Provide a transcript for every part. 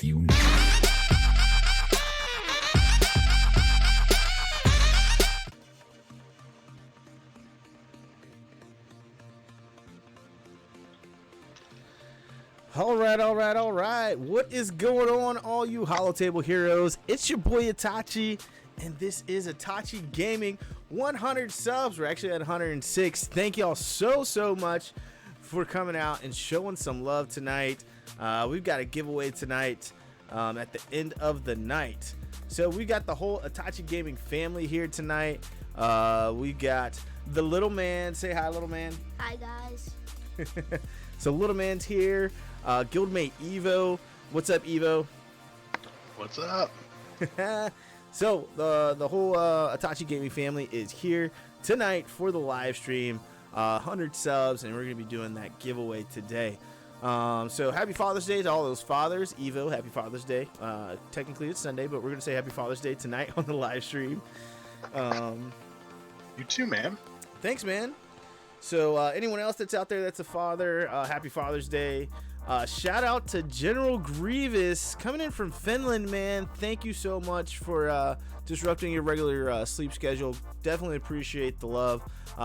with you now. All right. What is going on, all you Holotable heroes? It's your boy Itachi, and this is Itachi Gaming. 100 subs. We're actually at 106. Thank y'all so much for coming out and showing some love tonight. We've got a giveaway tonight at the end of the night. So we got the whole Itachi Gaming family here tonight. We got the little man. Say hi, little man. Hi, guys. So little man's here. Guildmate Evo. What's up, Evo? What's up? So the whole Itachi Gaming family is here tonight for the live stream. 100 subs, and we're gonna be doing that giveaway today. So happy Father's Day to all those fathers. Evo, happy Father's Day. Technically it's Sunday, but we're gonna say happy Father's Day tonight on the live stream. You too, man. Thanks, man. So anyone else that's out there that's a father, happy Father's Day. Shout out to General Grievous coming in from Finland, man. Thank you so much for disrupting your regular sleep schedule. Definitely appreciate the love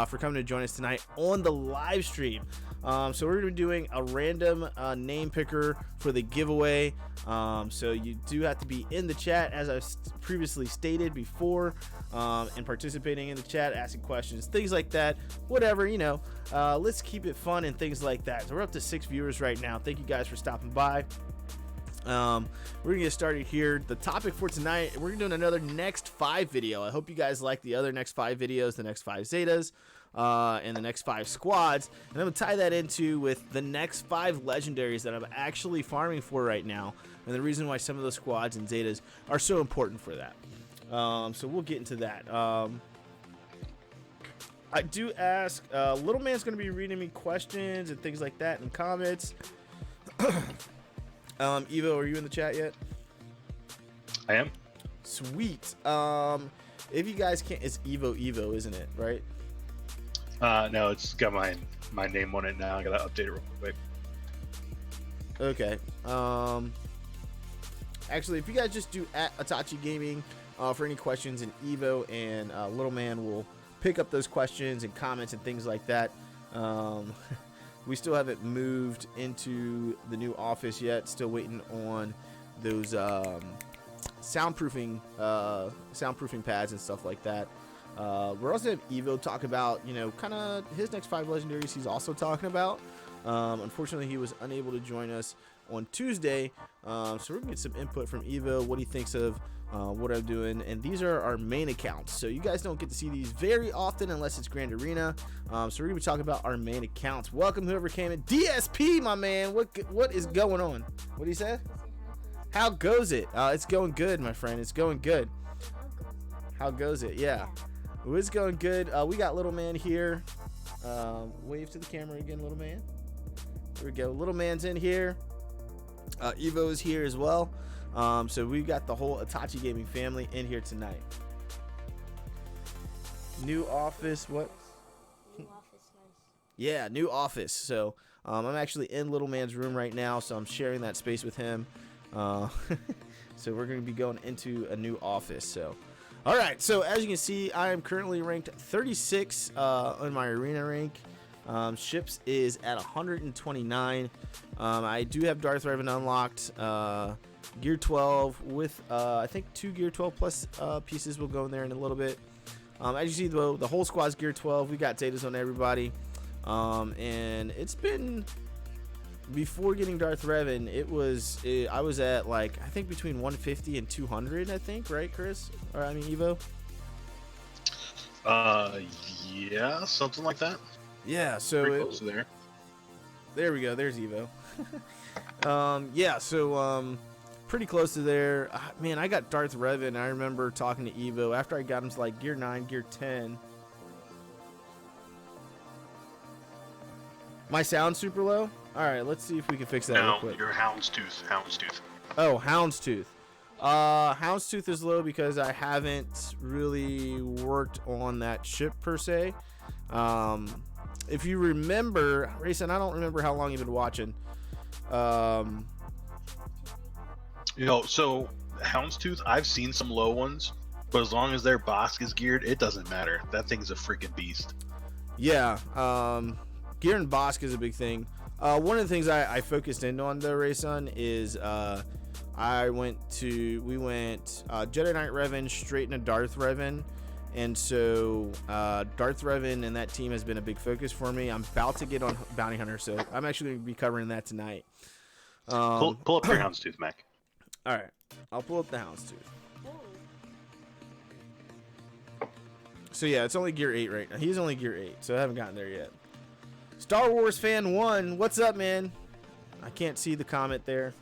for coming to join us tonight on the live stream. So we're going to be doing a random name picker for the giveaway. So you do have to be in the chat, as I've previously stated before, and participating in the chat, asking questions, things like that, whatever, you know. Let's keep it fun and things like that. So we're up to 6 viewers right now. Thank you guys for stopping by. We're gonna get started here. The topic for tonight, we're doing another next 5 video. I hope you guys like the other next 5 videos, the next 5 Zetas, and the next 5 squads, and I'm gonna tie that into with the next 5 legendaries that I'm actually farming for right now, and the reason why some of those squads and Zetas are so important for that. So we'll get into that. I do ask, little man's gonna be reading me questions and things like that in comments. Evo, are you in the chat yet? I am. Sweet. If you guys can't, it's Evo, isn't it? Right? No, it's got my name on it now. I gotta update it real quick. Okay. Actually, if you guys just do at Itachi Gaming for any questions, and Evo and Little Man will pick up those questions and comments and things like that. We still haven't moved into the new office yet. Still waiting on those soundproofing pads and stuff like that. We're also have Evo talk about, you know, kind of his next 5 legendaries he's also talking about. Unfortunately, he was unable to join us on Tuesday, so we're gonna get some input from Evo, what he thinks of what I'm doing, and these are our main accounts, so you guys don't get to see these very often unless it's Grand Arena. So we're gonna be talking about our main accounts. Welcome whoever came in. DSP, my man, what is going on? What do you say? How goes it? It's going good, my friend. It's going good. How goes it? Yeah, it's going good. We got little man here. Wave to the camera again, little man. There we go. Little man's in here. Evo is here as well. So we've got the whole Itachi Gaming family in here tonight. New office, what? New office, guys. Yeah, new office. So I'm actually in little man's room right now, so I'm sharing that space with him. So we're going to be going into a new office. So, all right. So as you can see, I am currently ranked 36 on my arena rank. Ships is at 129. I do have Darth Revan unlocked. Gear 12 with I think 2 Gear 12 plus pieces will go in there in a little bit. As you see, though, the whole squad's Gear 12. We got Zetas on everybody. And it's been, before getting Darth Revan, I was at, like, I think between 150 and 200, I think, right, Chris? Or I mean, Evo? Yeah, something like that. Yeah, so Pretty close there. There we go. There's Evo. Yeah, so pretty close to there. Man, I got Darth Revan. I remember talking to Evo after I got him to like Gear 9, Gear 10. My sound's super low? Alright, let's see if we can fix that real No, quick. you're Houndstooth. Oh, Houndstooth. Houndstooth is low because I haven't really worked on that ship per se. If you remember, Rayson, I don't remember how long you've been watching. So Houndstooth, I've seen some low ones, but as long as their Bosk is geared, it doesn't matter. That thing's a freaking beast. Yeah, gear and Bosk is a big thing. One of the things I focused in on though, Rayson, is we went Jedi Knight Revan straight into Darth Revan, and so Darth Revan and that team has been a big focus for me. I'm about to get on Bounty Hunter, so I'm actually going to be covering that tonight. Pull up your Houndstooth, Mac. All right, I'll pull up the Houndstooth. So yeah, it's only gear 8 right now. He's only gear 8, so I haven't gotten there yet. Star Wars Fan 1, what's up, man? I can't see the comment there.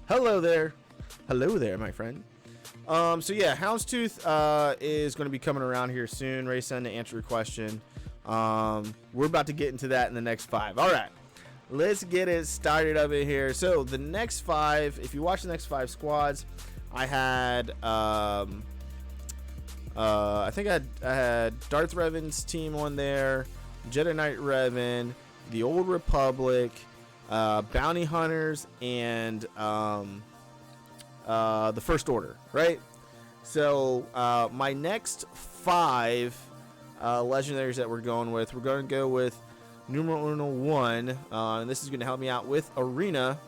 Hello there. Hello there, my friend. So yeah, Houndstooth is going to be coming around here soon, Rayson, to answer your question. We're about to get into that in the next 5. All right, let's get it started up in here. So the next 5, if you watch the next 5 squads, I had I think I had Darth Revan's team on there, Jedi Knight Revan, the Old Republic, Bounty Hunters, and the First Order, right? So my next 5 legendaries that we're going to go with numero 1, and this is going to help me out with Arena,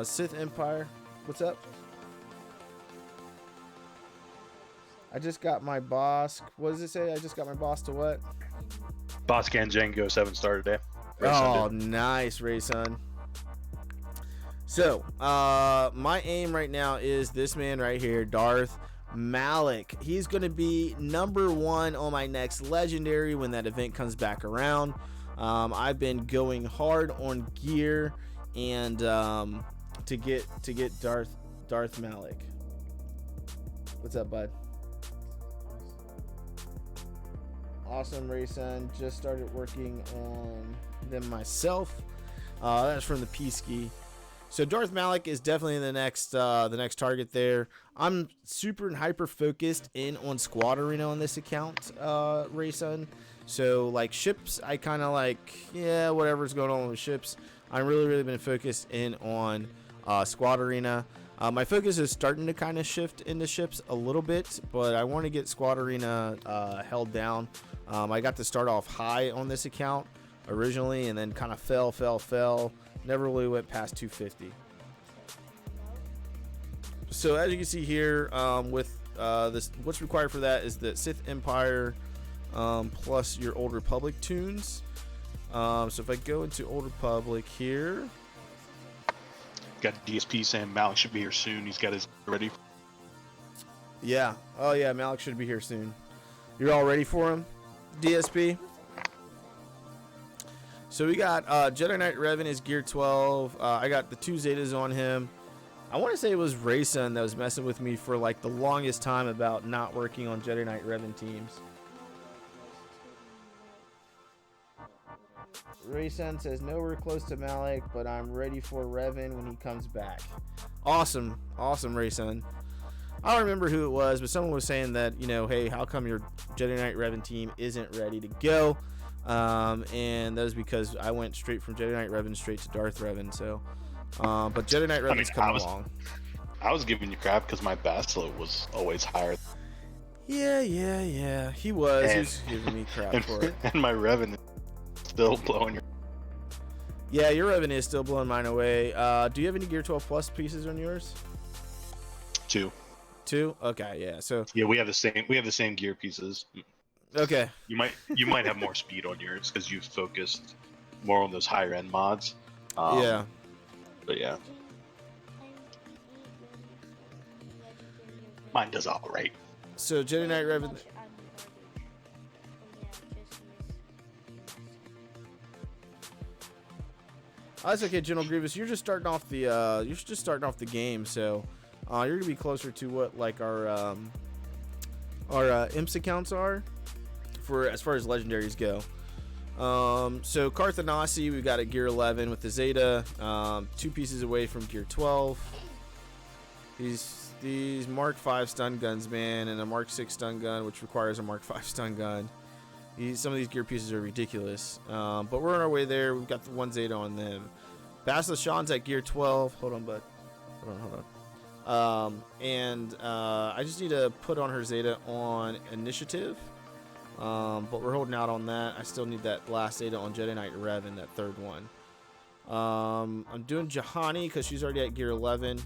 Sith Empire. What's up? I just got my boss. What does it say? I just got my boss to what? Bosk and Django 7-star today. Oh, nice, Rayson. So, my aim right now is this man right here, Darth Malik. He's going to be number 1 on my next legendary when that event comes back around. I've been going hard on gear and to get Darth Malik. What's up, bud? Awesome, Rayson. Just started working on them myself. That's from the Peasky. So Darth Malik is definitely the next target there. I'm super and hyper focused in on Squad Arena on this account, Rayson. So like ships, I kind of like, yeah, whatever's going on with ships. I'm really been focused in on Squad Arena. My focus is starting to kind of shift into ships a little bit, but I want to get Squad Arena held down. I got to start off high on this account originally, and then kind of fell. Never really went past 250. So as you can see here, with this, what's required for that is the Sith Empire plus your Old Republic tunes. So if I go into Old Republic here, got DSP saying Malik should be here soon. He's got his ready. Yeah. Oh yeah, Malik should be here soon. You're all ready for him, DSP? So we got Jedi Knight Revan is gear 12. I got the 2 Zetas on him. I want to say it was Rayson that was messing with me for like the longest time about not working on Jedi Knight Revan teams. Rayson says nowhere close to Malik, but I'm ready for Revan when he comes back. Awesome, Rayson. I don't remember who it was, but someone was saying that, you know, hey, how come your Jedi Knight Revan team isn't ready to go? And that was because I went straight from Jedi Knight Revan straight to Darth Revan. So, but Jedi Knight Revan's coming along. I was giving you crap because my Bastila was always higher. Yeah. He was giving me crap for it. And my Revan is still blowing your. Yeah, your Revan is still blowing mine away. Do you have any Gear 12 Plus pieces on yours? 2. Okay, yeah. So yeah, we have the same gear pieces. Okay. You might have more speed on yours because you focused more on those higher end mods. Yeah. But yeah, mine does all right. So Jedi Knight Revan. Oh, that's okay, General Grievous. You're just starting off the game, so you're gonna be closer to what like our imps accounts are for as far as legendaries go. So Carthanasi, we got a gear 11 with the Zeta, 2 pieces away from gear 12. These Mark 5 stun guns, man, and a Mark 6 stun gun, which requires a Mark 5 stun gun. Some of these gear pieces are ridiculous, but we're on our way there. We've got the 1 Zeta on them. Bastila Shan's at gear 12. Hold on, bud. Hold on. And I just need to put on her Zeta on initiative. But we're holding out on that. I still need that last Zeta on Jedi Knight Revan, that third one. I'm doing Jahani because she's already at gear 11.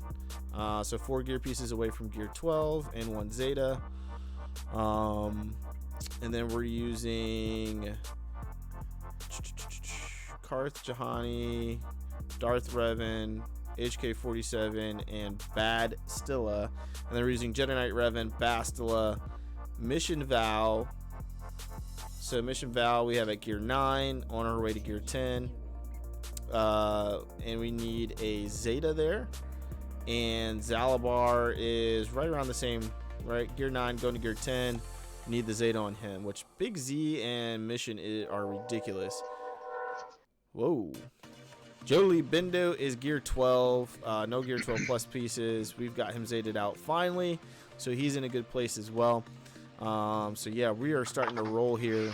So 4 gear pieces away from gear 12 and 1 Zeta. And then we're using Karth Jahani, Darth Revan, HK-47, and Bad Stilla. And then we're using Jedi Knight Revan, Bastila, Mission Val. So Mission Val we have at gear 9, on our way to gear 10. And we need a Zeta there. And Zalabar is right around the same, right? Gear 9 going to gear 10. Need the Zeta on him, which Big Z and Mission are ridiculous. Whoa. Jolie Bindo is gear 12. No gear 12 plus pieces. We've got him Zetaed out finally. So he's in a good place as well. So yeah, we are starting to roll here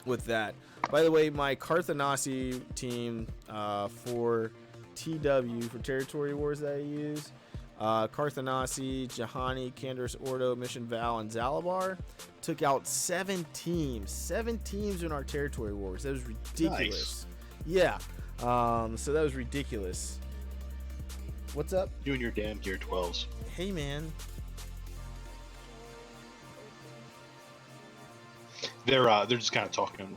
with that. By the way, my Carthanasi team for TW, for Territory Wars that I use, Carthanasi, Jahani, Candaris Ordo, Mission Val, and Zalabar took out 7 teams. 7 teams in our Territory Wars. That was ridiculous. Nice. Yeah. So that was ridiculous. What's up? You and your damn gear 12s. Hey, man. They're just kind of talking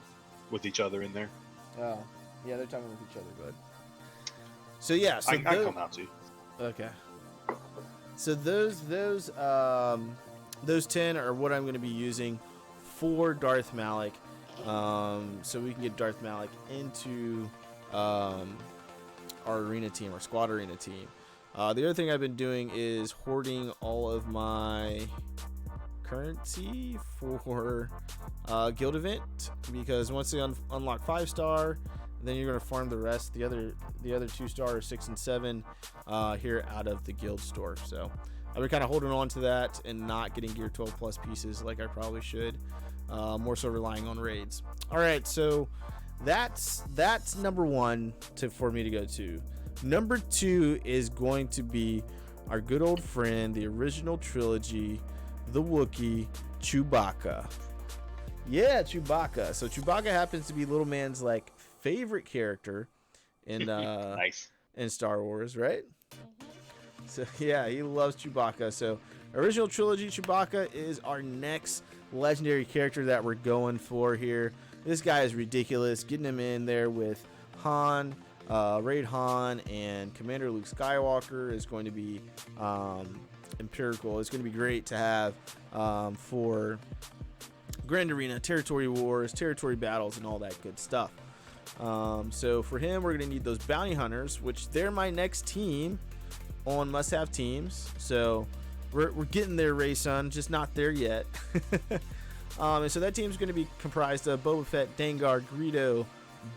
with each other in there. Oh, yeah, they're talking with each other, bud. So yeah, so I come out too. Okay. So those 10 are what I'm going to be using for Darth Malik, so we can get Darth Malik into our arena team, our squad arena team. The other thing I've been doing is hoarding all of my currency for guild event, because once they unlock 5-star, then you're going to farm the rest, the other 2-star 6 and 7 here out of the guild store. So I've been kind of holding on to that and not getting gear 12 plus pieces like I probably should, more so relying on raids. All right, so that's number 1 for me to go to. Number 2 is going to be our good old friend, the original trilogy, the Wookiee, Chewbacca. Yeah, Chewbacca. So Chewbacca happens to be little man's like favorite character in nice. In Star Wars, right? So yeah, he loves Chewbacca. So original trilogy Chewbacca is our next legendary character that we're going for here. This guy is ridiculous. Getting him in there with Han, Raid Han, and Commander Luke Skywalker is going to be empirical. It's going to be great to have for Grand Arena, Territory Wars, Territory Battles, and all that good stuff. So for him, we're going to need those Bounty Hunters, which they're my next team on must-have teams. So we're getting there, Ray Sun, just not there yet. And so that team's going to be comprised of Boba Fett, Dengar, Greedo,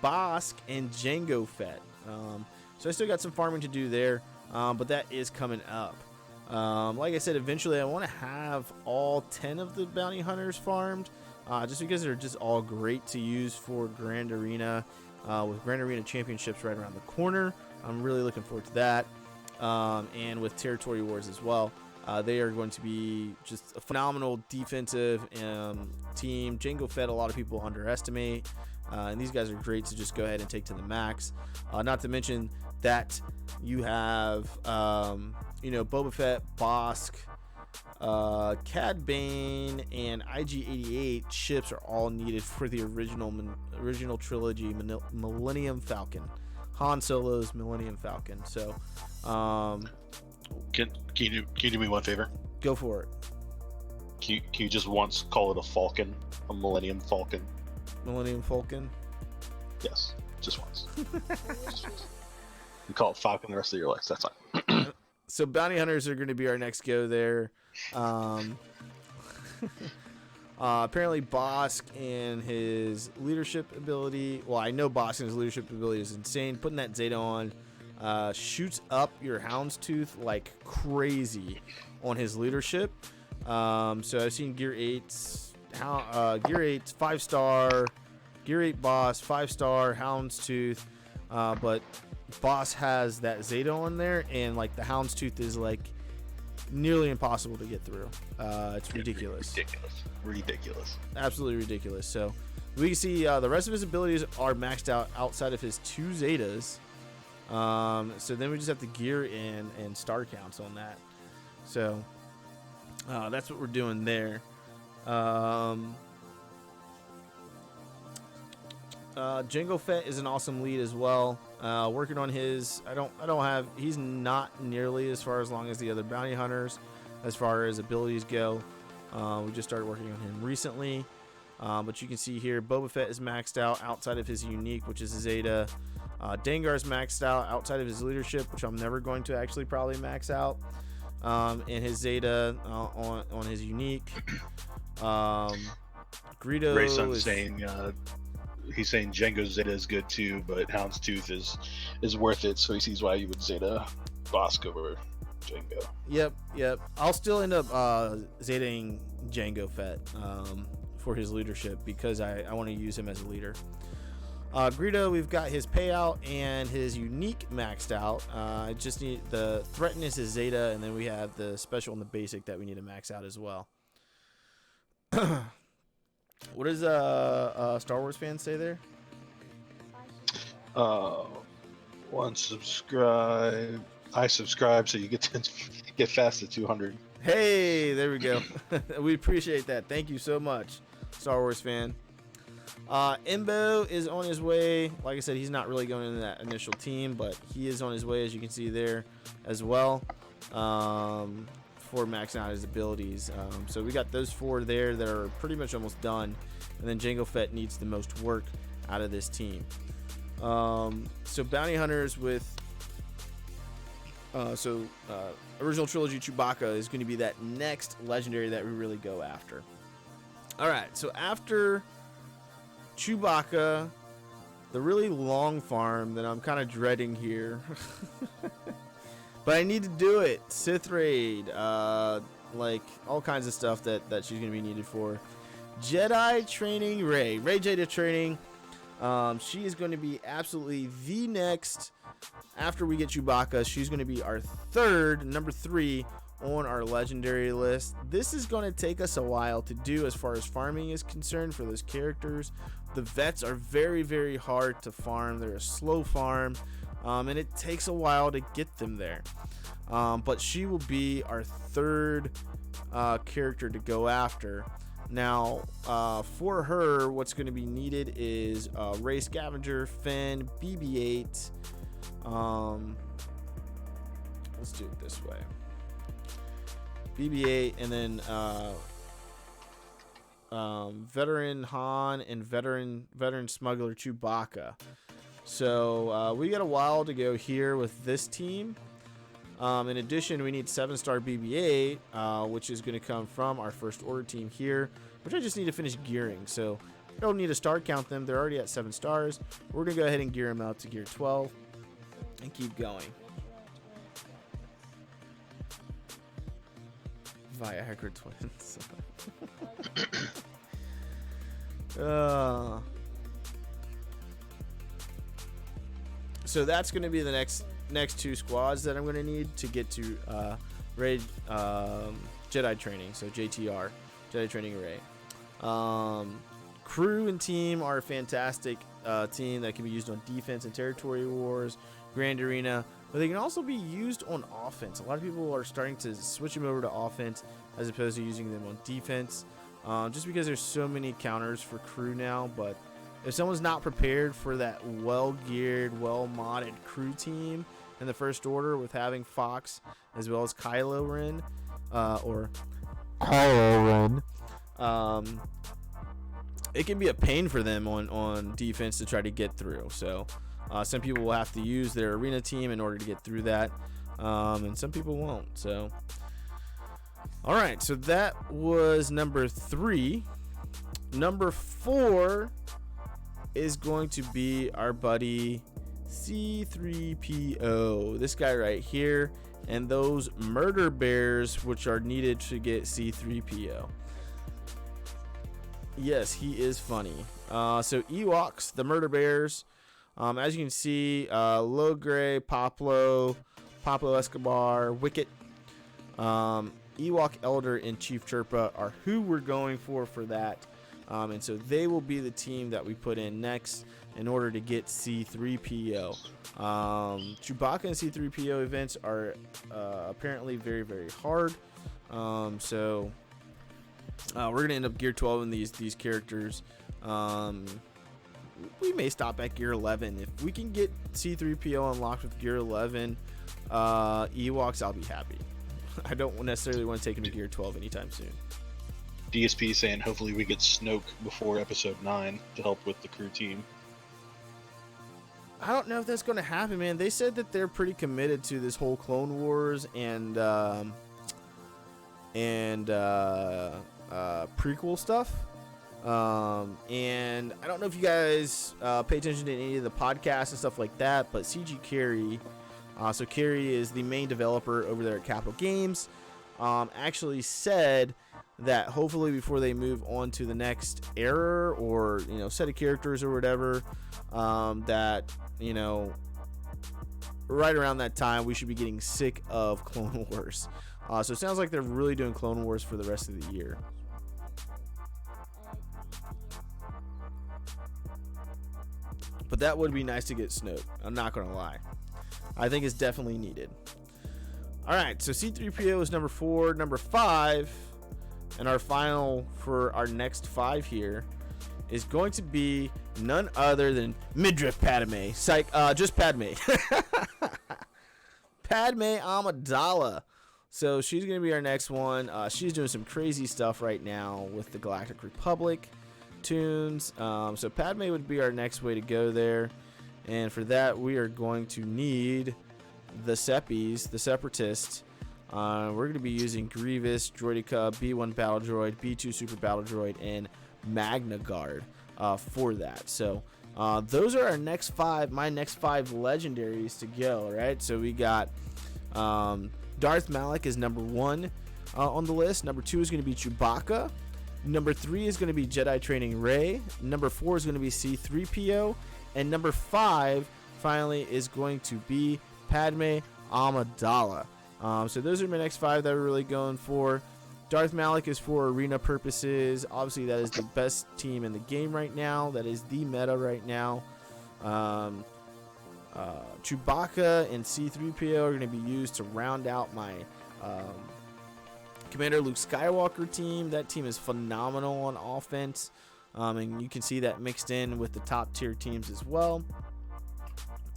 Bosk, and Jango Fett. So I still got some farming to do there, but that is coming up. Like I said, eventually I want to have all 10 of the Bounty Hunters farmed, just because they're just all great to use for Grand Arena, with Grand Arena Championships right around the corner. I'm really looking forward to that, and with Territory Wars as well. They are going to be just a phenomenal defensive team. Jango Fett, a lot of people underestimate, and these guys are great to just go ahead and take to the max. Not to mention that you have Boba Fett, Bosk, Cad Bane, and IG-88 ships are all needed for the original trilogy Millennium Falcon, Han Solo's Millennium Falcon. So can you do me one favor? Go for it. Can you just once call it a Falcon, a Millennium Falcon? Millennium Falcon? Yes, just once. You call it Falcon the rest of your life. That's fine. So Bounty Hunters are going to be our next go there. Apparently Bosk and his leadership ability, well, I know Bosk and his leadership ability is insane. Putting that Zeta on shoots up your Houndstooth like crazy on his leadership. So I've seen Gear 8's 5-star, Gear 8 boss, 5-star, Houndstooth, but boss has that Zeta on there, and like the Houndstooth is like nearly impossible to get through. It's ridiculous. Ridiculous. Absolutely ridiculous. So we can see the rest of his abilities are maxed out outside of his 2 Zetas. So then we just have to gear in and star counts on that. So that's what we're doing there. Jango Fett is an awesome lead as well. Working on his, he's not nearly as far as long as the other bounty hunters as far as abilities go. We just started working on him recently. But you can see here, Boba Fett is maxed out outside of his unique, which is his Zeta. Dengar's maxed out outside of his leadership, which I'm never going to actually probably max out. And his Zeta on his unique. Greedo Rayson's is saying he's saying Jango's Zeta is good too, but Houndstooth is worth it, so he sees why you would Zeta Bosk over Jango. Yep. I'll still end up Zetaing Jango Fett for his leadership because I want to use him as a leader. Greedo, we've got his payout and his unique maxed out. I just need the threatness is Zeta, and then we have the special and the basic that we need to max out as well. What does Star Wars fans say there? One subscribe. I subscribe so you get fast to 200. Hey, there we go. We appreciate that. Thank you so much, Star Wars fan. Imbo is on his way. Like I said, he's not really going into that initial team, but he is on his way, as you can see there as well, for maxing out his abilities. So we got those 4 there that are pretty much almost done, and then Jango Fett needs the most work out of this team. So bounty hunters with original trilogy Chewbacca is going to be that next legendary that we really go after. All right, so after Chewbacca, the really long farm that I'm kind of dreading here, but I need to do it. Sith Raid, like all kinds of stuff that she's gonna be needed for. Jedi training Rey Jedi training. She is going to be absolutely the next. After we get Chewbacca, she's going to be our number 3 on our legendary list. This is going to take us a while to do as far as farming is concerned for those characters. The vets are very, very hard to farm. They're a slow farm, and it takes a while to get them there. But she will be our 3rd character to go after. Now, for her, what's going to be needed is Rey Scavenger, Finn, BB-8. Let's do it this way. BB-8, and then veteran Han and veteran smuggler Chewbacca. So we got a while to go here with this team. In addition, we need 7-star BB-8, which is going to come from our First Order team here, which I just need to finish gearing. So I don't need to star count them. They're already at 7 stars. We're going to go ahead and gear them out to gear 12 and keep going. Viagra twins. So that's going to be the next 2 squads that I'm going to need to get to Rey Jedi training. So JTR, Jedi training Rey. Crew and team are a fantastic team that can be used on defense and territory wars, Grand Arena, but they can also be used on offense. A lot of people are starting to switch them over to offense as opposed to using them on defense, just because there's so many counters for crew now. But if someone's not prepared for that well-geared, well-modded crew team in the First Order with having Fox as well as Kylo Ren, it can be a pain for them on defense to try to get through. So some people will have to use their arena team in order to get through that, and some people won't. So all right, so that was number 3. Number 4 is going to be our buddy C3PO, this guy right here, and those murder bears which are needed to get C3PO. Yes, he is funny. So Ewoks, the murder bears, As you can see, Logray, Poplo Escobar, Wicket, Ewok Elder, and Chief Chirpa are who we're going for that. And so they will be the team that we put in next in order to get C3PO. Chewbacca and C3PO events are apparently very, very hard. So we're going to end up Gear 12 in these characters. We may stop at Gear 11. If we can get C3PO unlocked with Gear 11 Ewoks, I'll be happy. I don't necessarily want to take him to Gear 12 anytime soon. DSP saying hopefully we get Snoke before Episode 9 to help with the crew team. I don't know if that's going to happen, man. They said that they're pretty committed to this whole Clone Wars and prequel stuff. And I don't know if you guys pay attention to any of the podcasts and stuff like that, but CG Carey, so Carey is the main developer over there at Capital Games, actually said that hopefully before they move on to the next era or set of characters or whatever, that right around that time we should be getting sick of Clone Wars. So it sounds like they're really doing Clone Wars for the rest of the year. But that would be nice to get Snoke. I'm not going to lie. I think it's definitely needed. All right, so C-3PO is number 4. Number 5, and our final for our next 5 here, is going to be none other than Midriff Padme. Just Padme. Padme Amidala. So she's going to be our next one. She's doing some crazy stuff right now with the Galactic Republic tunes. So Padme would be our next way to go there. And for that, we are going to need the Seppies, the Separatists. We're going to be using Grievous, Droideka, B1 Battle Droid, B2 Super Battle Droid, and Magna Guard for that. So those are our next 5, my next 5 legendaries to go, right? So we got Darth Malak is number 1 on the list. Number 2 is going to be Chewbacca. Number 3 is going to be Jedi Training Rey. Number 4 is going to be C-3PO. And number 5, finally, is going to be Padme Amidala. So those are my next 5 that we're really going for. Darth Malak is for arena purposes. Obviously, that is the best team in the game right now. That is the meta right now. Chewbacca and C-3PO are going to be used to round out my Commander Luke Skywalker team. That team is phenomenal on offense. And you can see that mixed in with the top tier teams as well.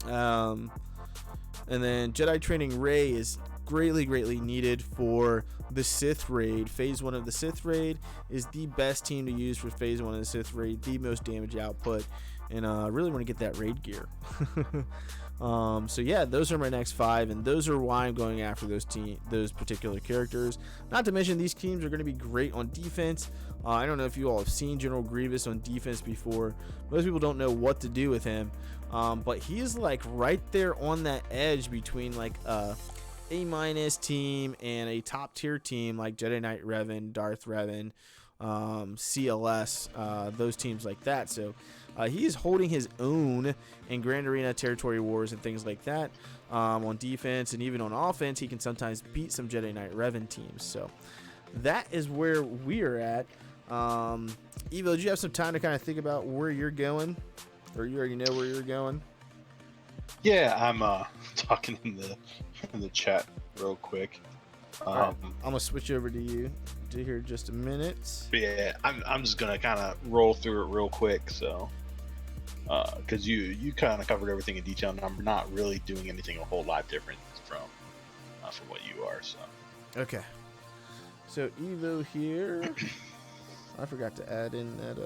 And then Jedi Training Rey is greatly needed for the Sith Raid. Phase 1 of the Sith Raid is the best team to use for Phase 1 of the Sith Raid, the most damage output, and I really want to get that raid gear. So yeah, those are my next 5, and those are why I'm going after those particular characters. Not to mention, these teams are going to be great on defense. I don't know if you all have seen General Grievous on defense before. Most people don't know what to do with him, but he is like right there on that edge between like A- team and a top tier team like Jedi Knight Revan, Darth Revan, CLS, those teams like that. So he is holding his own in Grand Arena, Territory Wars, and things like that. On defense and even on offense, he can sometimes beat some Jedi Knight Revan teams. So that is where we're at. Evo, did you have some time to kind of think about where you're going, or you already know where you're going? Yeah, I'm talking in the chat real quick. Right, I'm gonna switch over to you to here just a minute. Yeah, I'm just gonna kind of roll through it real quick, so because you kind of covered everything in detail, and I'm not really doing anything a whole lot different from what you are. So okay, so Evo here. I forgot to add in that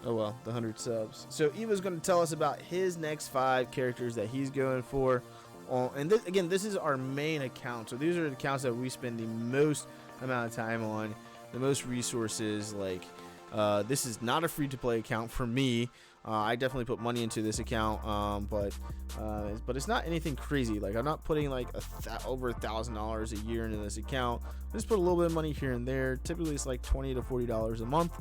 oh well, the 100 subs. So Eva's going to tell us about his next 5 characters that he's going for. And this is our main account. So these are the accounts that we spend the most amount of time on, the most resources. Like this is not a free-to-play account for me. I definitely put money into this account, but it's not anything crazy. Like I'm not putting like over $1,000 a year into this account. I just put a little bit of money here and there. Typically, it's like $20 to $40 a month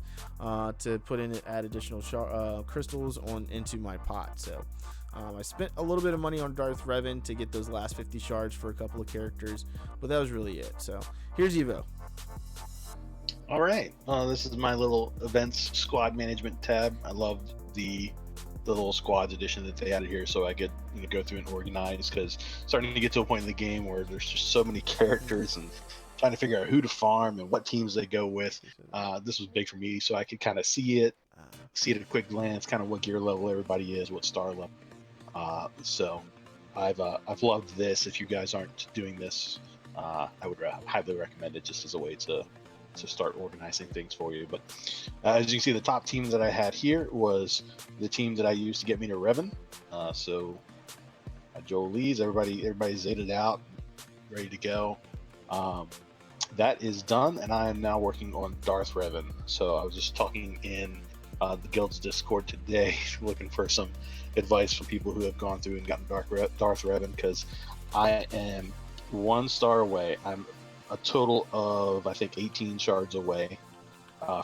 to put in add additional crystals into my pot. So. I spent a little bit of money on Darth Revan to get those last 50 shards for a couple of characters, but that was really it. So here's Evo. All right, this is my little events squad management tab. I love the little squads edition that they added here, so I get go through and organize, because starting to get to a point in the game where there's just so many characters and trying to figure out who to farm and what teams they go with. This was big for me, so I could kind of see it at a quick glance, kind of what gear level everybody is, what star level. So I've loved this. If you guys aren't doing this, I would highly recommend it, just as a way to start organizing things for you. But as you can see, the top team that I had here was the team that I used to get me to Revan. So Joel Lee's, everybody's zated out, ready to go. That is done, and I am now working on Darth Revan. So I was just talking in the guild's Discord today, looking for some advice from people who have gone through and gotten Darth Revan, because I am 1 star away. I'm a total of, I think, 18 shards away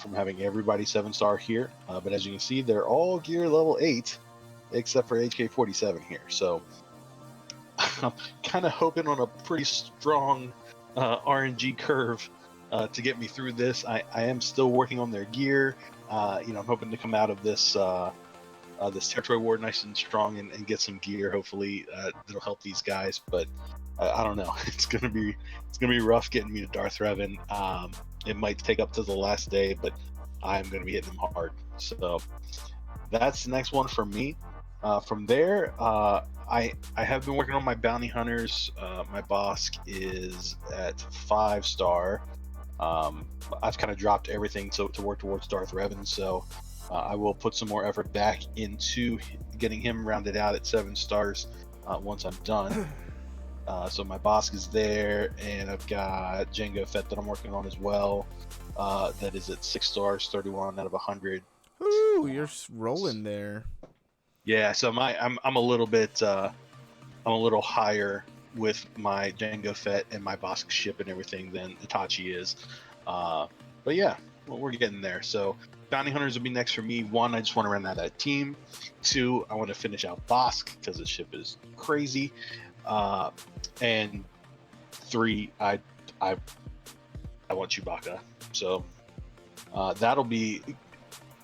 from having everybody 7-star here. But as you can see, they're all gear level 8, except for HK47 here. So I'm kind of hoping on a pretty strong RNG curve to get me through this. I am still working on their gear. I'm hoping to come out of this this territory war nice and strong and get some gear, hopefully that'll help these guys. But I don't know. It's gonna be rough getting me to Darth Revan. It might take up to the last day, but I'm gonna be hitting them hard. So that's the next one for me. From there, I have been working on my bounty hunters. My Bosk is at 5-star. I've kind of dropped everything to work towards Darth Revan, so I will put some more effort back into getting him rounded out at 7 stars once I'm done. So my Bosk is there, and I've got Jango Fett that I'm working on as well. That is at 6 stars, 31 out of 100. Ooh, you're rolling there. Yeah, so I'm a little bit I'm a little higher with my Jango Fett and my Bosk ship and everything than Itachi is. But yeah, well, we're getting there. So bounty hunters will be next for me. 1, I just want to run that team. 2, I want to finish out Bosk because the ship is crazy. And 3, I want Chewbacca. So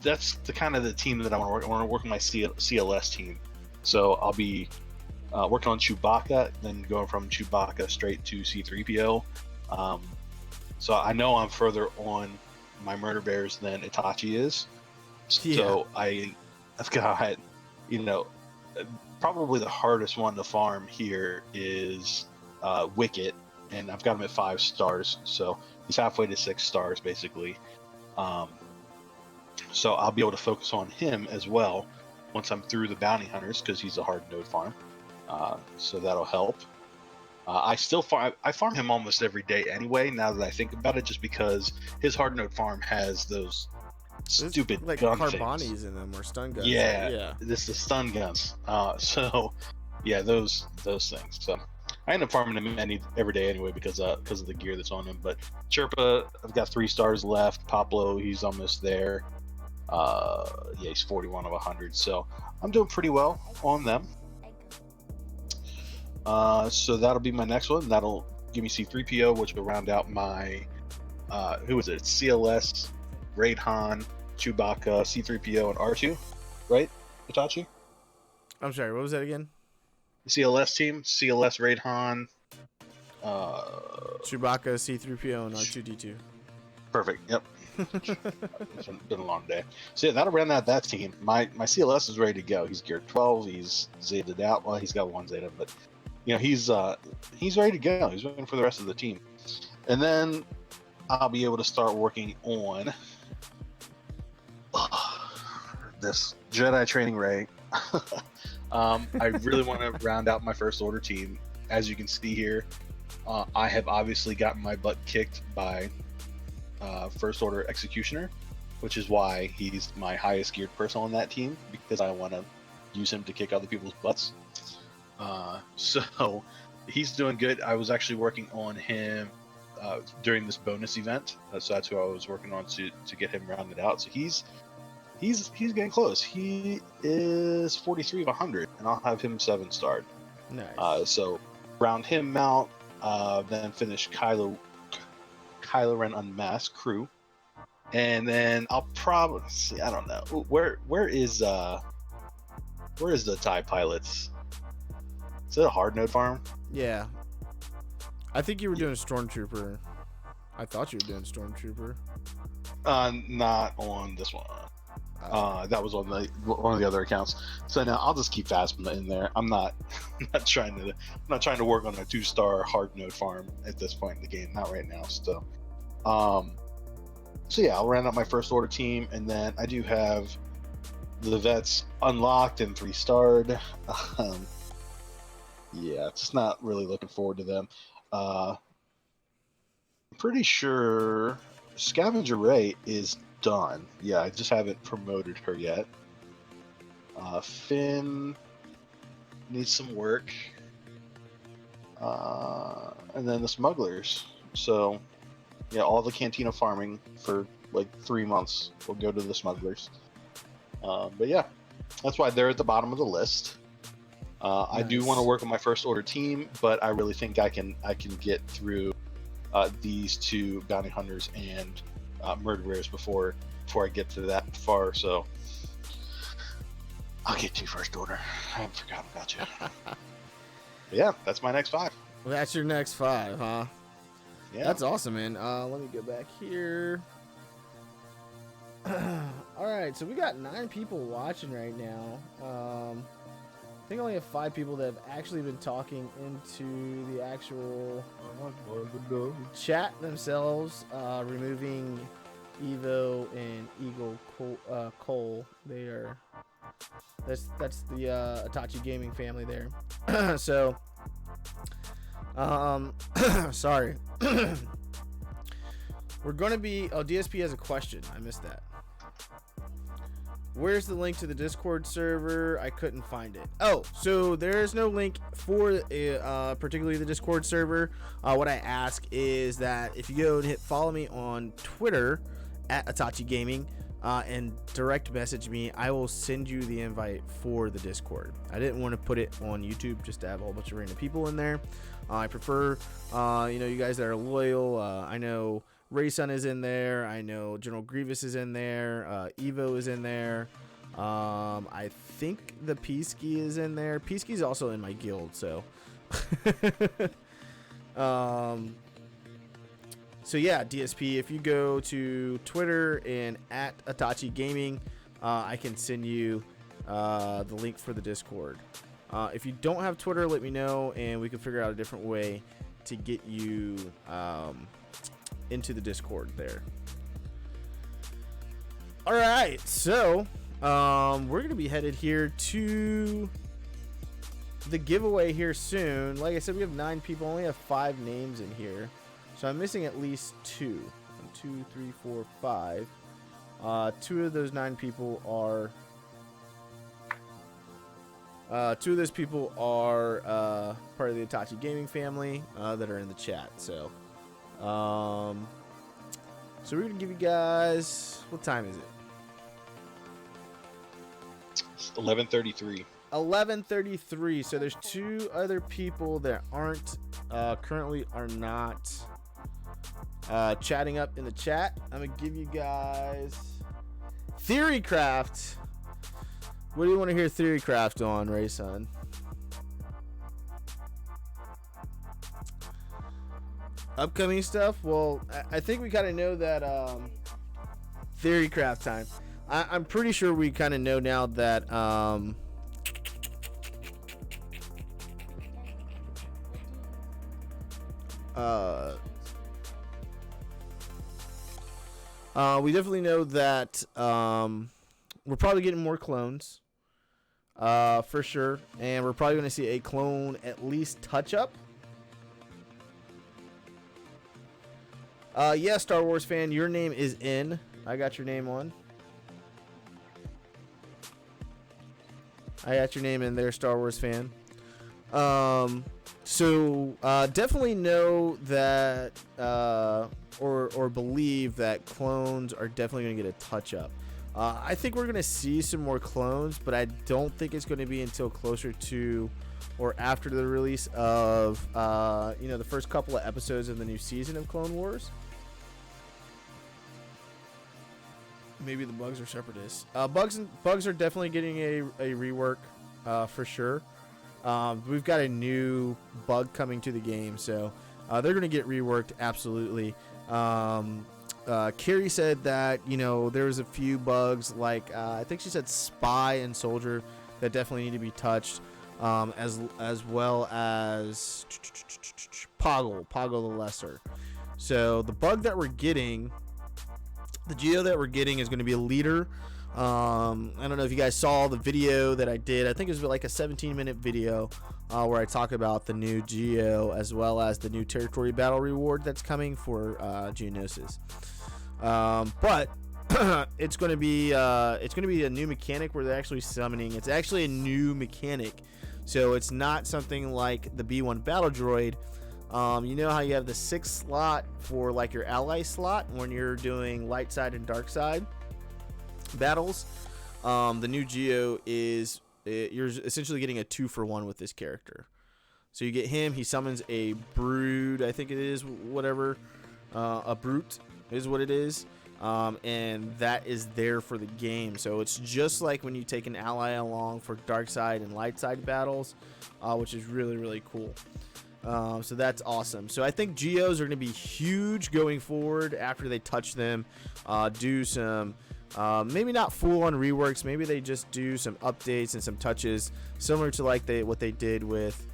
that's the kind of the team that I want to work. I want to work on my CLS team. So I'll be working on Chewbacca, then going from Chewbacca straight to C-3PO. So I know I'm further on my murder bears than Itachi is. So I've got, probably the hardest one to farm here is Wicket, and I've got him at 5 stars. So he's halfway to 6 stars basically. So I'll be able to focus on him as well once I'm through the bounty hunters, because he's a hard node farm. So that'll help. I farm him almost every day anyway, now that I think about it, just because his hard node farm has those stupid like gun Carbonis things in them, or stun guns. Yeah, this is stun guns. So yeah, those things. So I end up farming him every day anyway because of the gear that's on him. But Chirpa, I've got 3 stars left. Poplo, he's almost there. He's 41 of 100. So I'm doing pretty well on them. So that'll be my next one. That'll give me C-3PO, which will round out my who is it? It's CLS, Raid Han, Chewbacca, C-3PO, and R2, right? Itachi? I'm sorry, what was that again? The CLS team, CLS, Raid Han, Chewbacca, C-3PO, and R2-D2. Perfect. Yep. It's been a long day. So yeah, that'll round out that team. My CLS is ready to go. He's geared 12. He's Zetaed out. Well, he's got 1 Zeta, but he's ready to go. He's waiting for the rest of the team, and then I'll be able to start working on this Jedi training ray. I really want to round out my First Order team. As you can see here, I have obviously gotten my butt kicked by First Order Executioner. which is why he's my highest geared person on that team, because I want to use him to kick other people's butts. So he's doing good. I was actually working on him during this bonus event, so that's who I was working on to get him rounded out. So he's getting close. He is 43 of 100, and I'll have him 7-starred. Nice. So round him out, then finish Kylo Ren Unmasked crew, and then I'll probably see. I don't know where is the TIE pilots. Is it a hard node farm? Yeah. I think you were doing Stormtrooper. I thought you were doing Stormtrooper. Not on this one. That was on one of the other accounts. So now I'll just keep Phasma in there. I'm not trying to work on a 2-star hard node farm at this point in the game. Not right now. So yeah, I'll round out my first order team, and then I do have the vets unlocked and 3-starred. Yeah, just not really looking forward to them. I'm pretty sure Scavenger Ray is done. Yeah, I just haven't promoted her yet. Finn needs some work. And then the smugglers. So, yeah, all the Cantina farming for like 3 months will go to the smugglers. But yeah, that's why they're at the bottom of the list. Nice. I do want to work on my first order team, but I really think I can get through these 2 bounty hunters and murderers before I get to that far. So I'll get to first order. I haven't forgotten about you. Yeah, that's my next 5. Well, that's your next 5, huh? Yeah, that's awesome, man. Let me go back here. All right, so we got 9 people watching right now. I think I only have 5 people that have actually been talking into the actual chat themselves, removing Evo and Eagle Cole. They are that's the Itachi Gaming family there. So sorry. We're gonna be DSP has a question. I missed that. Where's the link to the Discord server? I couldn't find it. Oh, so there is no link for particularly the Discord server. What I ask is that if you go and hit follow me on Twitter at Itachi Gaming and direct message me, I will send you the invite for the Discord. I didn't want to put it on YouTube just to have a whole bunch of random people in there. I prefer, you guys that are loyal. I know Raysun is in there. I know General Grievous is in there. Evo is in there. I think the Peasky is in there. Peasky's also in my guild, so. So yeah, DSP, if you go to Twitter and at Itachi Gaming, I can send you the link for the Discord. If you don't have Twitter, let me know, and we can figure out a different way to get you into the Discord there. All right, so we're gonna be headed here to the giveaway here soon. Like I said, we have 9 people, only have 5 names in here, so I'm missing at least 2. 1, 2, 3, 4, 5. 2 of those 9 people are 2 of those people are part of the Itachi Gaming family that are in the chat. So so we're gonna give you guys, what time is it? It's 11:33. 11:33. So there's 2 other people that aren't currently are not chatting up in the chat. I'm gonna give you guys Theorycraft. What do you want to hear Theorycraft on, Raysun? Upcoming stuff? Well, I think we kind of know that Theorycraft time. I'm pretty sure we kind of know now that we definitely know that we're probably getting more clones for sure, and we're probably going to see a clone at least touch up. Yeah, Star Wars fan, your name is in. I got your name on. I got your name in there, Star Wars fan. So definitely know that or believe that clones are definitely going to get a touch up. I think we're going to see some more clones, but I don't think it's going to be until closer to or after the release of the first couple of episodes of the new season of Clone Wars. Maybe the bugs are separatists. Bugs are definitely getting a rework for sure. We've got a new bug coming to the game, so they're going to get reworked absolutely. Carrie said that there was a few bugs like I think she said spy and soldier that definitely need to be touched, as well as Poggle the Lesser. So the bug that we're getting. The Geo that we're getting is going to be a leader. I don't know if you guys saw the video that I did. I think it was like a 17-minute video where I talk about the new Geo as well as the new territory battle reward that's coming for Geonosis. But it's going to be a new mechanic where they're actually summoning. It's actually a new mechanic, so it's not something like the B1 battle droid. You know how you have the 6th slot for like your ally slot when you're doing light side and dark side battles. The new Geo is you're essentially getting a 2-for-1 with this character. So you get him. He summons a brood. I think it is whatever. A brute is what it is. And that is there for the game. So it's just like when you take an ally along for dark side and light side battles, which is really, really cool. So that's awesome. So I think Geos are going to be huge going forward after they touch them, do some maybe not full on reworks, maybe they just do some updates and some touches similar to like what they did with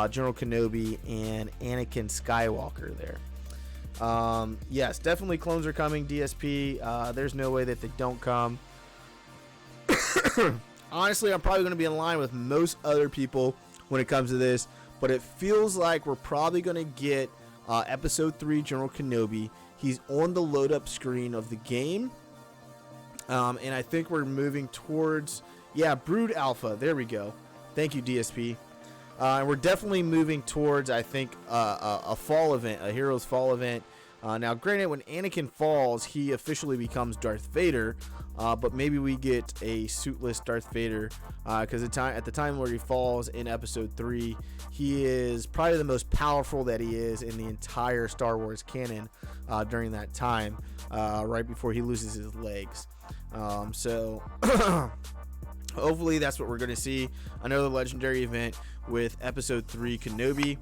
General Kenobi and Anakin Skywalker there. Yes, definitely clones are coming. DSP, there's no way that they don't come. Honestly, I'm probably going to be in line with most other people when it comes to this. But it feels like we're probably going to get Episode 3 General Kenobi. He's on the load up screen of the game. And I think we're moving towards, Brood Alpha. There we go. Thank you, DSP. And we're definitely moving towards, I think, a fall event, a Heroes Fall event. Now, granted, when Anakin falls, he officially becomes Darth Vader. But maybe we get a suitless Darth Vader. Because at the time where he falls in Episode 3, he is probably the most powerful that he is in the entire Star Wars canon during that time, right before he loses his legs. So hopefully that's what we're going to see. Another legendary event with Episode 3 Kenobi,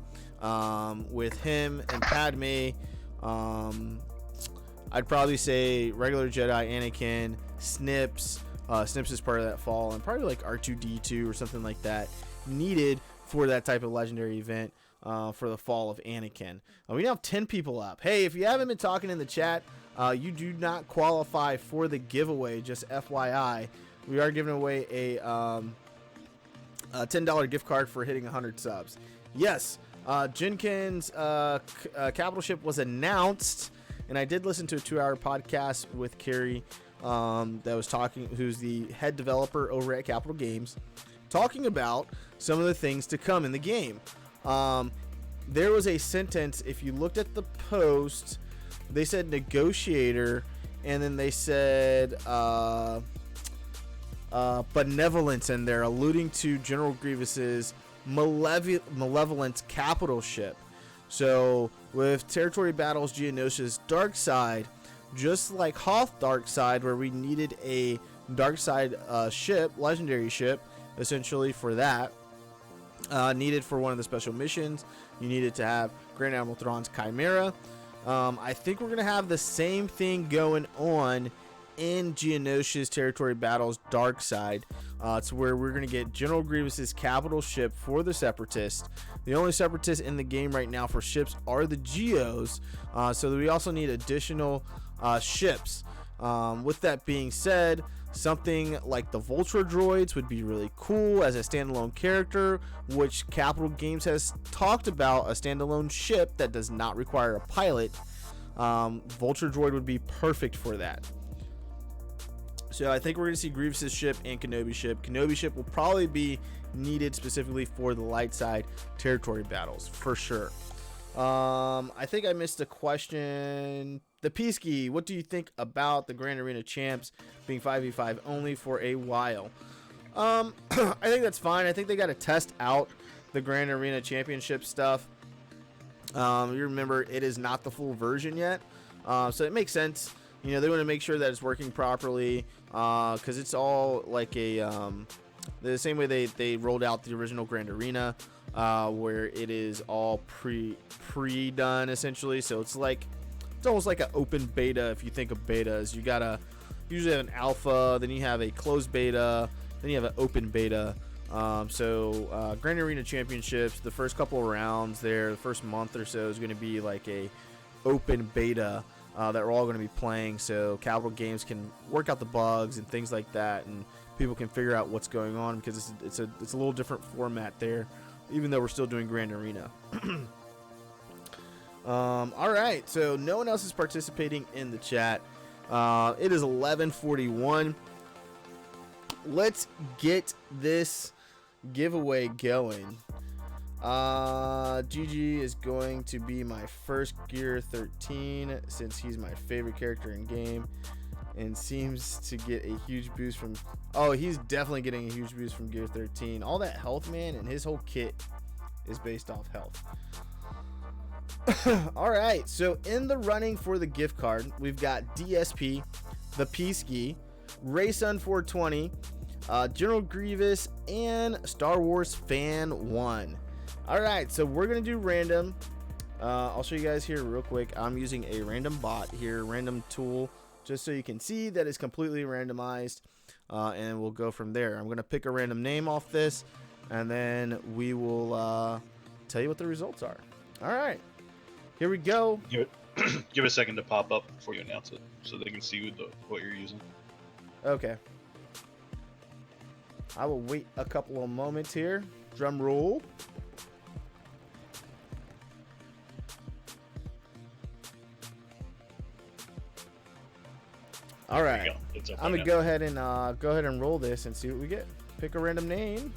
with him and Padme. I'd probably say regular Jedi Anakin, Snips. Snips is part of that fall, and probably like R2D2 or something like that needed for that type of legendary event for the fall of Anakin. We now have 10 people up. Hey, if you haven't been talking in the chat, you do not qualify for the giveaway, just FYI. We are giving away a $10 gift card for hitting 100 subs. Yes, Jinkin's capital ship was announced, and I did listen to a 2-hour podcast with Carrie that was talking, who's the head developer over at Capital Games, talking about some of the things to come in the game. There was a sentence, if you looked at the post, they said negotiator, and then they said benevolence in there, alluding to General Grievous's malevolent capital ship. So with Territory Battles Geonosis Dark Side, just like Hoth Dark Side, where we needed a Dark Side ship, legendary ship, essentially for that, needed for one of the special missions, you needed to have Grand Admiral Thrawn's Chimera. I think we're going to have the same thing going on in Geonosis Territory Battles Dark Side. It's where we're going to get General Grievous's capital ship for the Separatists. The only Separatists in the game right now for ships are the Geos, so we also need additional ships. With that being said, something like the Vulture droids would be really cool as a standalone character, which Capital Games has talked about, a standalone ship that does not require a pilot. Vulture droid would be perfect for that. So I think we're going to see Grievous's ship and Kenobi's ship. Kenobi's ship will probably be needed specifically for the light side territory battles, for sure. I think I missed a question. The Peasky, what do you think about the Grand Arena Champs being 5v5 only for a while? I think that's fine. I think they got to test out the Grand Arena Championship stuff. You remember, it is not the full version yet. So it makes sense. You know, they want to make sure that it's working properly, because it's all like the same way they rolled out the original Grand Arena, where it is all pre-done essentially. So it's almost like an open beta. If you think of betas, you gotta usually have an alpha, then you have a closed beta, then you have an open beta. Grand Arena Championships, the first couple of rounds there, the first month or so is going to be like a open beta that we're all going to be playing, so Capital Games can work out the bugs and things like that, and people can figure out what's going on, because it's a little different format there, even though we're still doing Grand Arena. All right, so no one else is participating in the chat. It is 11:41. Let's get this giveaway going. GG is going to be my first Gear 13, since he's my favorite character in game and seems to get a huge boost from... Oh, he's definitely getting a huge boost from Gear 13. All that health, man, and his whole kit is based off health. All right, so in the running for the gift card, we've got DSP, the Peasky, Raysun 420, General Grievous, and Star Wars Fan 1. All right, so we're gonna do random. I'll show you guys here real quick. I'm using a random bot here, random tool, just so you can see that it's completely randomized, and we'll go from there. I'm gonna pick a random name off this, and then we will tell you what the results are. All right, here we go. Give it a second to pop up before you announce it, so they can see what you're using. Okay. I will wait a couple of moments here. Drum roll. All right. I'm gonna go ahead and roll this and see what we get. Pick a random name.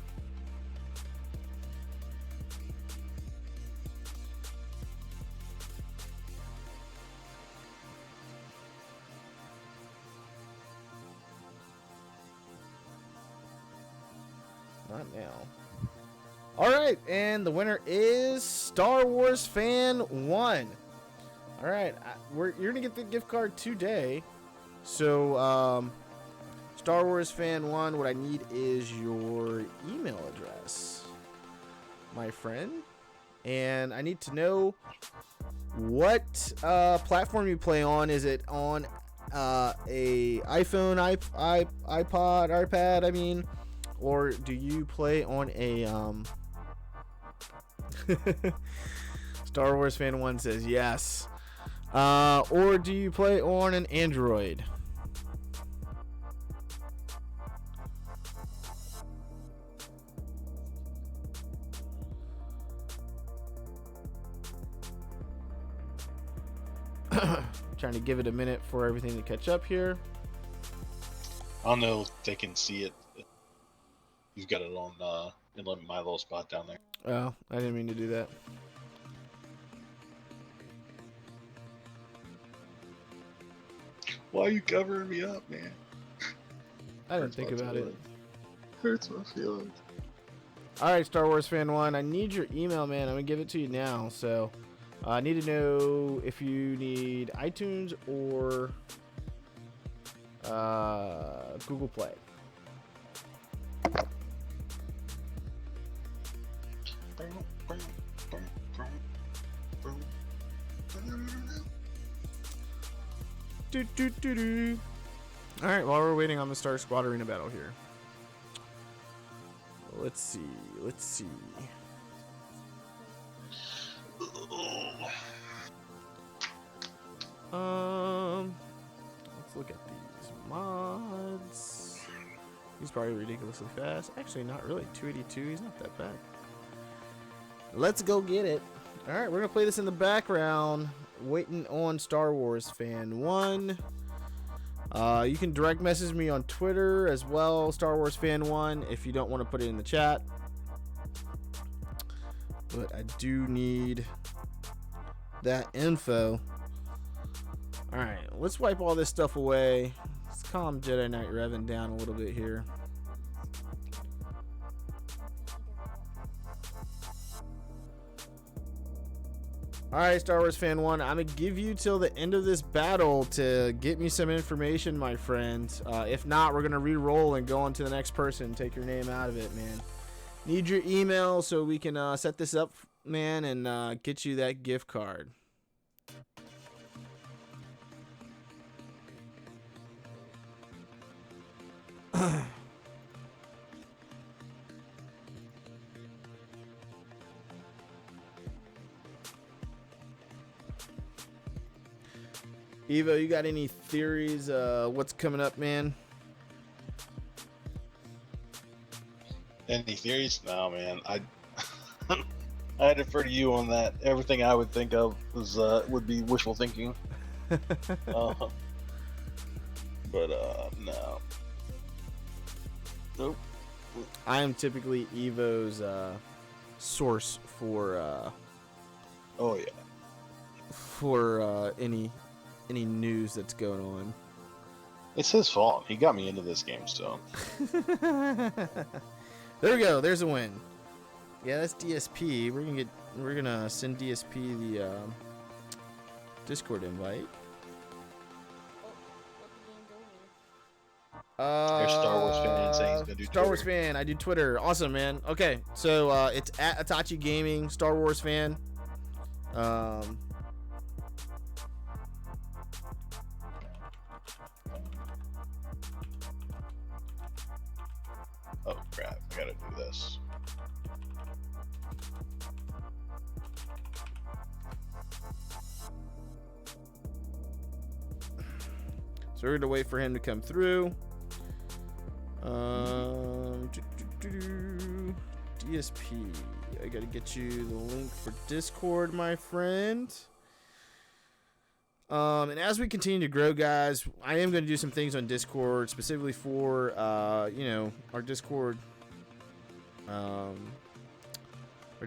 Not now. All right, and the winner is Star Wars Fan 1. All right, you're gonna get the gift card today. So, Star Wars Fan 1, what I need is your email address, my friend, and I need to know what platform you play on. Is it on a iPhone, iPod, iPad? I mean. Or do you play on a Star Wars Fan 1 says yes. Or do you play on an Android? Trying to give it a minute for everything to catch up here. I don't know if they can see it. You've got it on in my little spot down there. Oh, I didn't mean to do that. Why are you covering me up, man? I didn't think about it. Hurts my feelings. All right, Star Wars Fan 1, I need your email, man. I'm gonna give it to you now. So I need to know if you need iTunes or Google Play. All right, while we're waiting on the Star Squad Arena battle here, let's see. Let's look at these mods. He's probably ridiculously fast. Actually, not really. 282. He's not that bad. Let's go get it. All right, we're gonna play this in the background, waiting on Star Wars Fan 1. You can direct message me on Twitter as well, Star Wars Fan 1, if you don't want to put it in the chat. But I do need that info. All right, let's wipe all this stuff away. Let's calm Jedi Knight Revan down a little bit here. All right, Star Wars Fan 1, I'm going to give you till the end of this battle to get me some information, my friend. If not, we're going to re-roll and go on to the next person. Take your name out of it, man. Need your email so we can set this up, man, and get you that gift card. Evo, you got any theories? What's coming up, man? Any theories? No, man. I defer to you on that. Everything I would think of was would be wishful thinking. No. Nope. I am typically Evo's source for Oh yeah. for any news that's going on. It's his fault. He got me into this game, so. There we go. There's a win. Yeah, that's DSP. We're gonna send DSP the Discord invite. There's Star Wars fan saying he's gonna do Star Wars Twitter. fan. I do Twitter. Awesome, man. Okay, so it's at Itachi Gaming. Star Wars fan. Oh crap! I gotta do this. So we're gonna wait for him to come through. DSP. I gotta get you the link for Discord, my friend. And as we continue to grow, guys, I am gonna do some things on Discord specifically for our Discord, our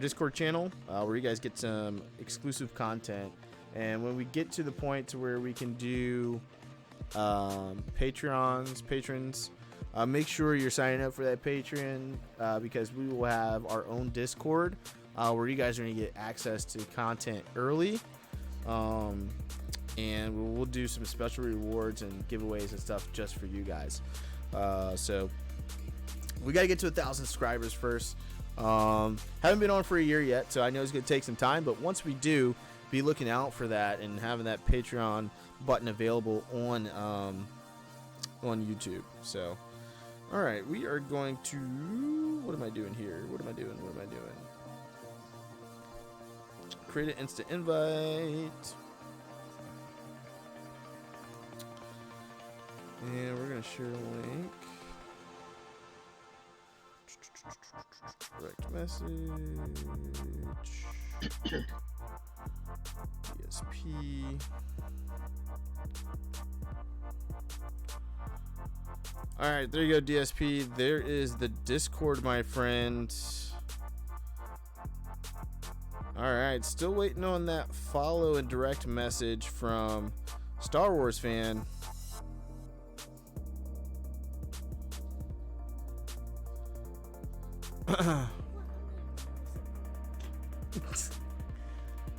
Discord channel, where you guys get some exclusive content. And when we get to the point to where we can do patrons, make sure you're signing up for that Patreon, because we will have our own Discord where you guys are going to get access to content early, and we'll do some special rewards and giveaways and stuff just for you guys. So we got to get to 1,000 subscribers first. Haven't been on for a year yet, so I know it's going to take some time, but once we do, be looking out for that and having that Patreon button available on YouTube. So all right, we are going to, what am I doing here? What am I doing? Create an instant invite. And we're going to share a link. Direct message. DSP. All right, there you go, DSP. There is the Discord, my friend. All right, still waiting on that follow and direct message from Star Wars fan.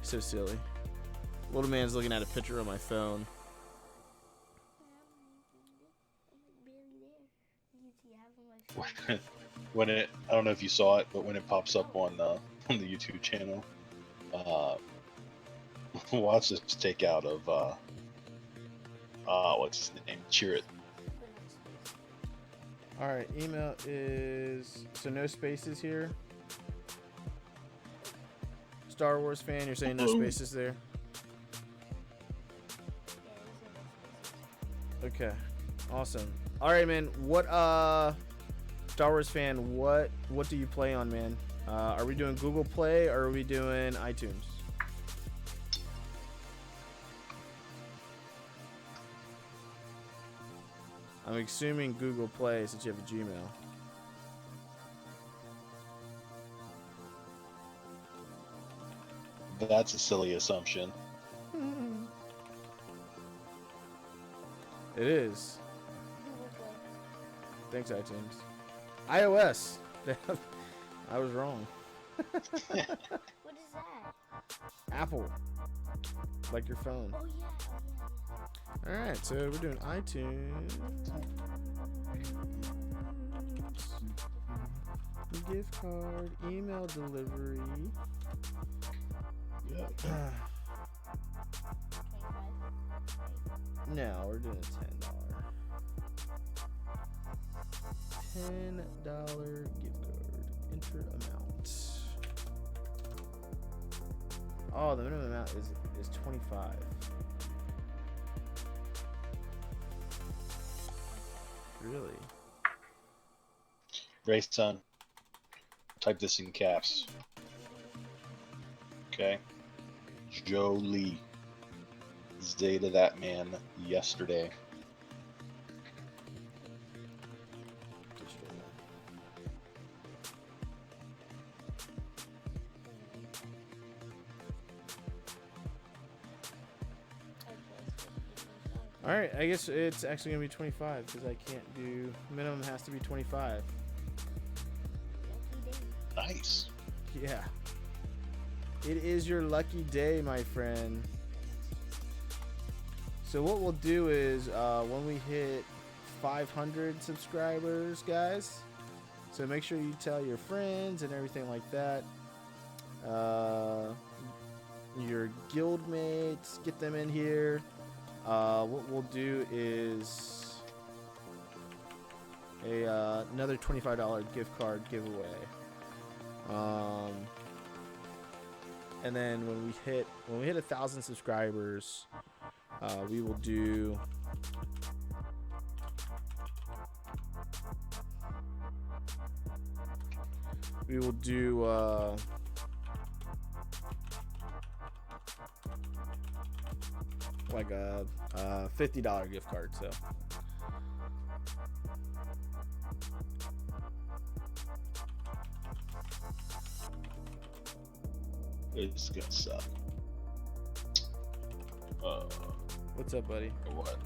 So silly. Little man's looking at a picture on my phone. When it, I don't know if you saw it, but when it pops up on the YouTube channel, watch this takeout of what's his name? Cheer it. All right, email is, so no spaces here. Star Wars fan, you're saying no spaces there? Okay, awesome. All right, man. What Star Wars fan, what do you play on, man? Are we doing Google Play or are we doing iTunes? I'm assuming Google Play since you have a Gmail. That's a silly assumption. It is. Google Play. Thanks, iTunes. iOS. I was wrong. What is that? Apple. Like your phone. Oh yeah. Oh yeah. Alright, so we're doing iTunes. Gift card, email delivery. Yeah. 25. No, we're doing a $10 gift card. Enter amount. Oh, the minimum amount is 25. Really? Ray son, type this in caps. Okay. Jolie. Zeta that man yesterday. All right, I guess it's actually gonna be 25 because I can't do minimum has to be 25. Nice. Yeah. It is your lucky day, my friend. So what we'll do is when we hit 500 subscribers, guys. So make sure you tell your friends and everything like that. Your guild mates, get them in here. What we'll do is another $25 gift card giveaway. And then when we hit 1,000 subscribers, we will do like a $50 gift card. So It's gonna suck. what's up, buddy? You know what?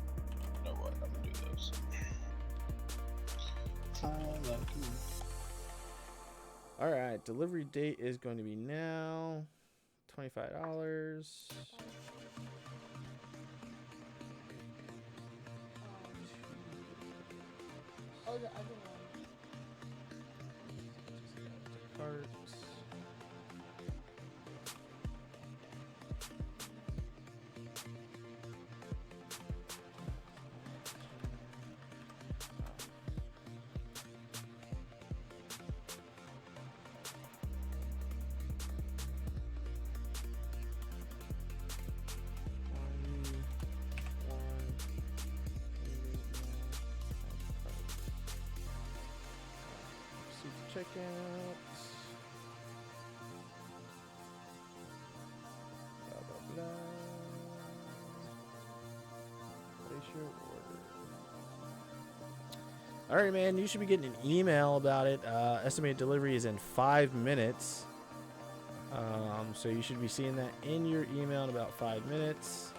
I'm gonna do those. All right, delivery date is going to be now. $25. Oh, the other one. Carts. Checkout. Blah, blah, blah. Place your order. All right, man. You should be getting an email about it. Estimated delivery is in 5 minutes. So you should be seeing that in your email in about 5 minutes.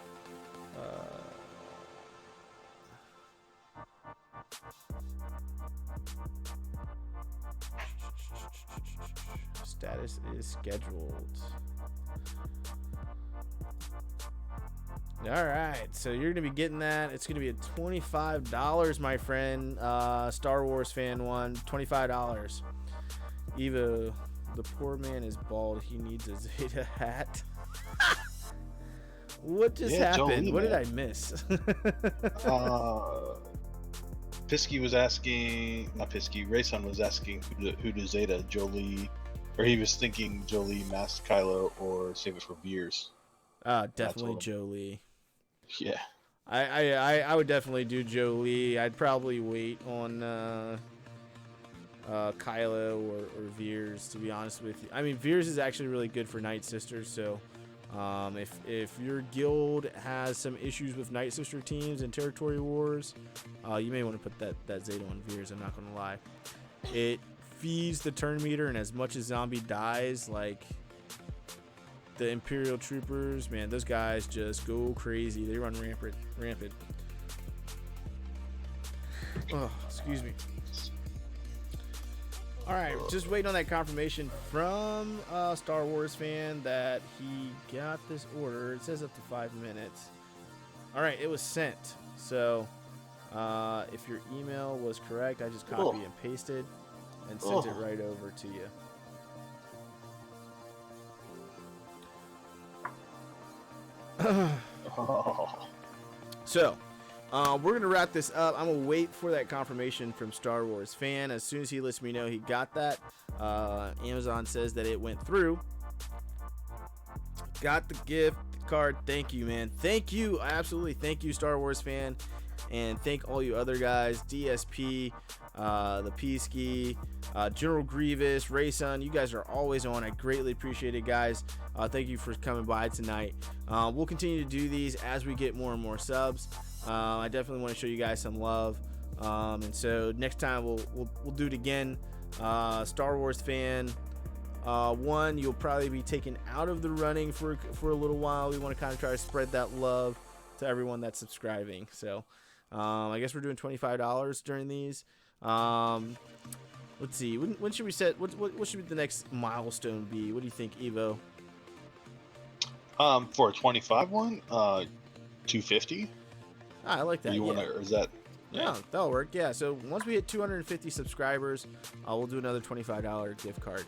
Status is scheduled. All right, so you're gonna be getting that. It's gonna be at $25, my friend. Star Wars fan one, $25. Evo, the poor man is bald. He needs a Zeta hat. What just happened? Jolie, what did man. I miss? Pisky was asking, not Pisky, Rayson was asking who does Zeta, Jolie, or he was thinking Jolie, Mask Kylo, or save it for Veers. Definitely That's Jolie. Yeah. I would definitely do Jolie. I'd probably wait on Kylo or Veers, to be honest with you. I mean, Veers is actually really good for Night Sisters, so If your guild has some issues with Night Sister teams and territory wars, you may want to put that Zeta on Veers. I'm not gonna lie. It feeds the turn meter, and as much as zombie dies, like the Imperial troopers, man, those guys just go crazy. They run rampant. Oh, excuse me. All right, just waiting on that confirmation from Star Wars fan that he got this order. It says up to 5 minutes. All right, it was sent. So if your email was correct, I just copy and pasted and sent it right over to you. So we're gonna wrap this up. I'm gonna wait for that confirmation from Star Wars fan. As soon as he lets me know he got that, Amazon says that it went through. Got the gift card. Thank you, man. Thank you, absolutely. Thank you, Star Wars fan, and thank all you other guys, DSP, the Peasky, General Grievous, Rayson. You guys are always on. I greatly appreciate it, guys. Thank you for coming by tonight. We'll continue to do these as we get more and more subs. I definitely want to show you guys some love, and so next time we'll do it again. Star Wars fan, one, you'll probably be taken out of the running for a little while. We want to kind of try to spread that love to everyone that's subscribing. So I guess we're doing $25 during these. Let's see. When should we set? What should the next milestone be? What do you think, Evo? For a 25 one, 250. I like that. You want to, or is that? Yeah, that'll work. Yeah. So once we hit 250 subscribers, we'll do another $25 gift card.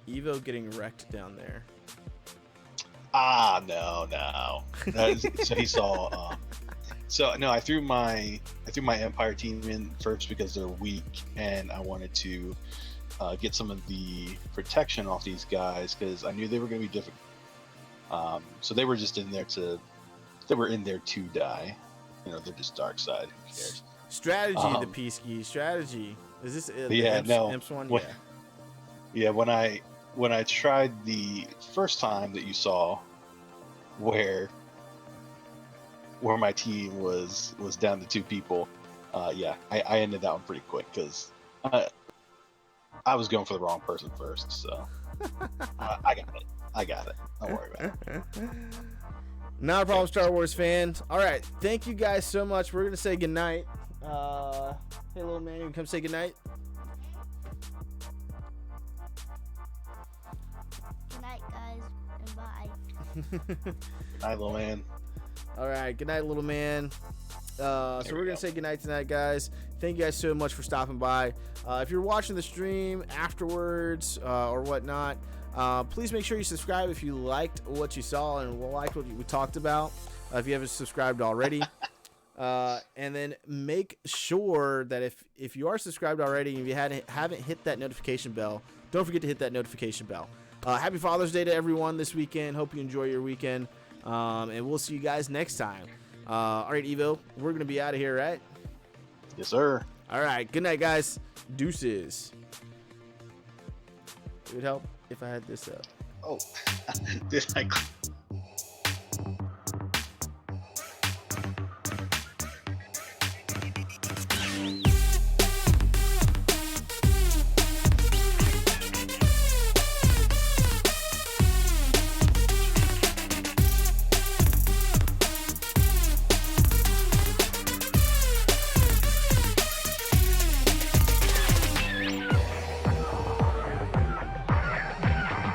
Evo getting wrecked down there. No. So he saw. So no, I threw my Empire team in first because they're weak, and I wanted to get some of the protection off these guys because I knew they were going to be difficult. So they were just in there to die. You know, they're just dark side. Who cares? Strategy, the Peasky strategy. Is this Imps one? Yeah. Yeah. When I tried the first time that you saw, where my team was down to 2 people, I ended that one pretty quick because I was going for the wrong person first. So I got it. Don't worry about it. Not a problem, Star Wars fans. All right, thank you guys so much. We're gonna say goodnight. Hey, little man, you can come say goodnight. Good night, guys, and bye. Good night, little man. All right, good night, little man. So we're gonna say goodnight tonight, guys. Thank you guys so much for stopping by. If you're watching the stream afterwards or whatnot, please make sure you subscribe if you liked what you saw and liked what we talked about. If you haven't subscribed already, and then make sure that if you are subscribed already and if you haven't hit that notification bell, don't forget to hit that notification bell. Happy Father's Day to everyone this weekend. Hope you enjoy your weekend, and we'll see you guys next time. All right, Evo, we're gonna be out of here, right? Yes, sir. All right, good night, guys. Deuces. It would help if I had this up. Oh, did I?